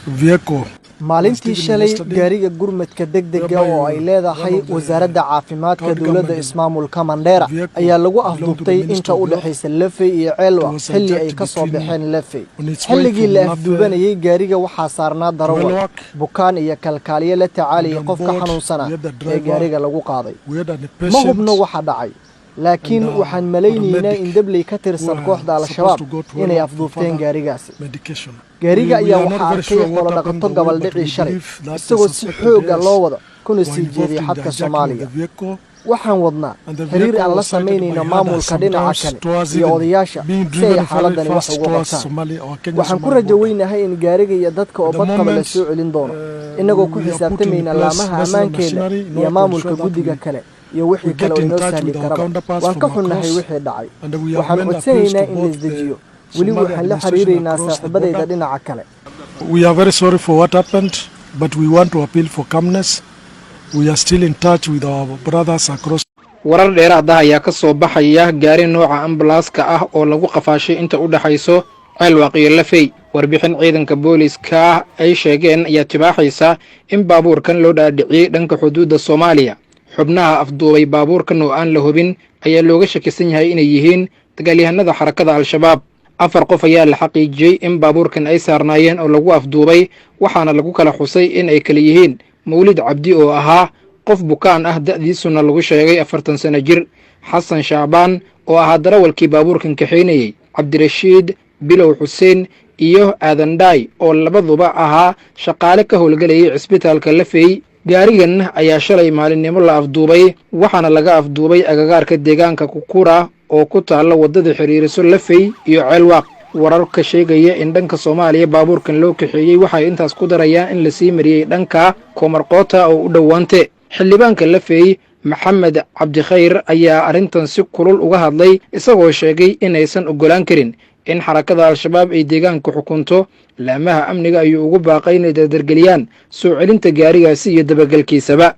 vehicle. maalintii shalay gaariga gurmadka degdega oo ay leedahay wasaaradda caafimaadka dawladda ismaamulka Mandera ayaa lagu afduubtay inta u dhaxaysa Lafey iyo Ceelwa xilli ay ka soo baxeen Lafey xilligii la afduubanayay gaariga waxaa saarnaa darawal bukaan iyo kalkaaliye la tacaaliyay qofka xanuunsana ee gaariga lagu qaaday ma hubno waxa dhacay laakiin waxaan malaynaynaa in dabley ka tirsan kooxda al-shabaab inay afduubteen gaarigaasi gaariga ayaa waxaa arkay xoolo dhaqato gabaldhicii shalay isagoo si xoog ah loo wado kuna sii jeeday xadka Soomaaliya waxaan wadnaa xiriir aan la sameynayno maamulka dhinaca kale iyo odayaasha si ay xaaladani wax uga qabtaan waxaan ku rajo weynahay in gaariga iyo dadka oo badqaba la soo celin doono inagoo ku xisaabtamayna laamaha ammaankeeda iyo maamulka guddiga kale iyo wixii kale oo inoo sahli karaba waan ka xunnahay wixii dhacay waxaan codsanaynaa in la isdejiyo weli waxaan la xiriiraynaa saaxiibadayda dhinaca kale We are very sorry for what happened, but we want to appeal for calmness. We are still in touch with our brothers across. warar dheeraad ah ayaa ka soo baxaya gaari nooca ambulanska ah oo lagu qafaashay inta u dhaxayso Ceelwaaq iyo Lafey warbixin ciidanka booliska ay sheegeen ayaa tibaaxaysa in baabuurkan loo dhaadhiciyay dhanka xuduudda Soomaaliya xubnaha afduubay baabuurkan oo aan la hubin ayaa looga shakisan yahay inay yihiin dagaalyahanada xarakada al-shabaab 4 qof ayaa la xaqiijiyay in baabuurkan ay saarnaayeen oo lagu afduubay waxaana lagu kala xusay in ay kala yihiin Mawlid Cabdi oo ahaa qof bukaan ah da'diisuna lagu sheegay 40 sano jir Xasan Shaabaan oo ahaa darawalkii baabuurkan kaxeynayay Cabdirashiid Bilow Xuseen iyo Aadan Dhaay oo labaduba ahaa shaqaale ka howlgalayay cisbitaalka Lafey gaarigan ayaa shalay maalinimo la afduubay waxaana laga afduubay agagaarka deegaanka Kukura oo ku taala wadada xiriiriso Lafey iyo Ceelwaaq wararka sheegaya in dhanka Soomaaliya baabuurkan loo kaxeeyay waxay intaas ku darayaan in la sii mariyay dhanka Komarqoota oo u dhawaante xildhibaanka Lafey Maxamed Cabdi Khayr ayaa arintan si kulul uga hadlay isagoo sheegay in aysan ogolaan karin in xarakada al-shabaab ay deegaanka xukunto laamaha amniga ayuu ugu baaqay inay dardargeliyaan soo celinta gaarigaasi iyo dabagalkiisaba